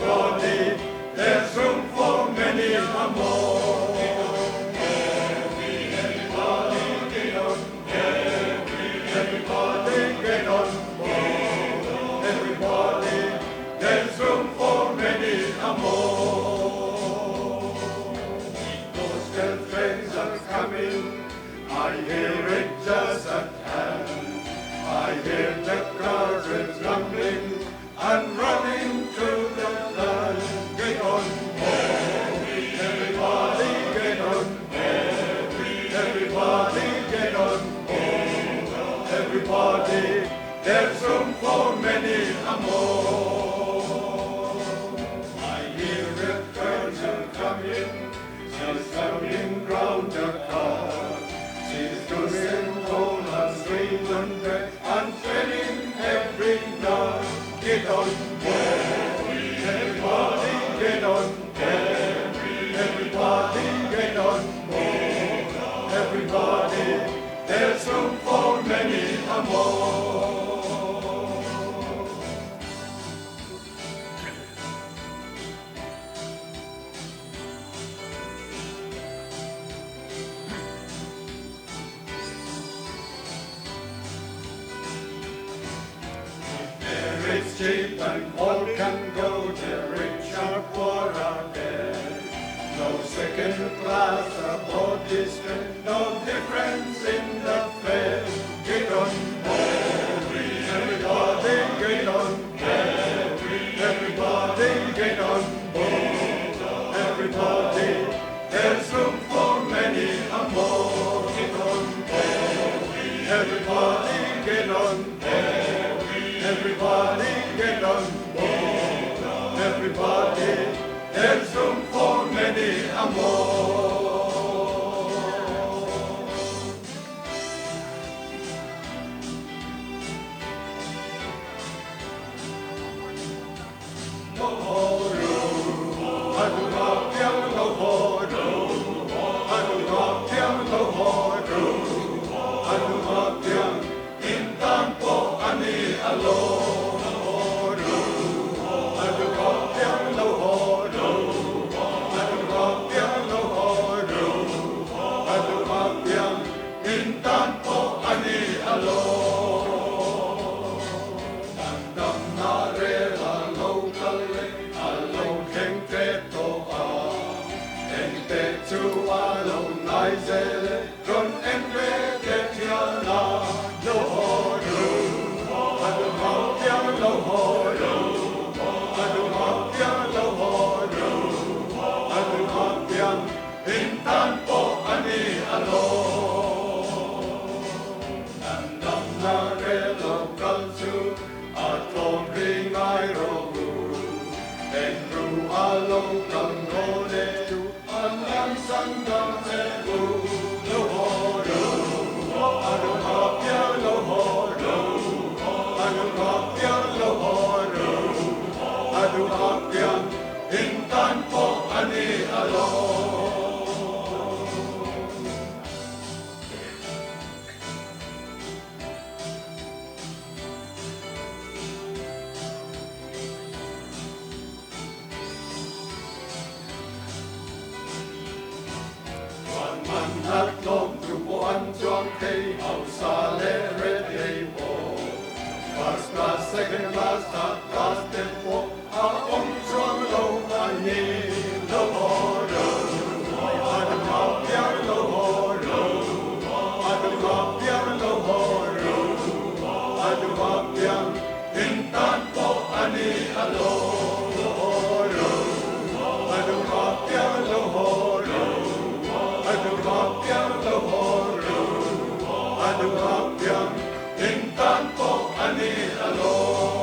everybody, there's room for many more. Everybody get on board. Everybody, there's room for many more. Those trains are coming, I hear it just at hand. I hear the cars rumbling and running through the land. Get on board, everybody get on board. Everybody get on board. Everybody, there's room for many more. I hear a girl coming, she's coming round the car. She's doing all her 300 and training every night. Get on board, everybody get on board. Everybody get on board. Everybody, there's room for many more. It's cheap and all can go, the rich are poor are there. No second class or district, no difference in the fare. Get on board, everybody get on board. Everybody get on board. Everybody, there's room for many more. Get on board, everybody get on board. Everybody get on board. Everybody, there's room for many more. Second class, third class, tempo, ông xuống lâu anh nhìn lâu hồ rồi, anh học tiếng lâu hồ rồi, anh học tiếng lâu hồ rồi, anh học tiếng in tanto ani alo rồi, anh học tiếng lâu hồ rồi, anh học tiếng lâu hồ rồi, anh học tiếng in tanto ani alo.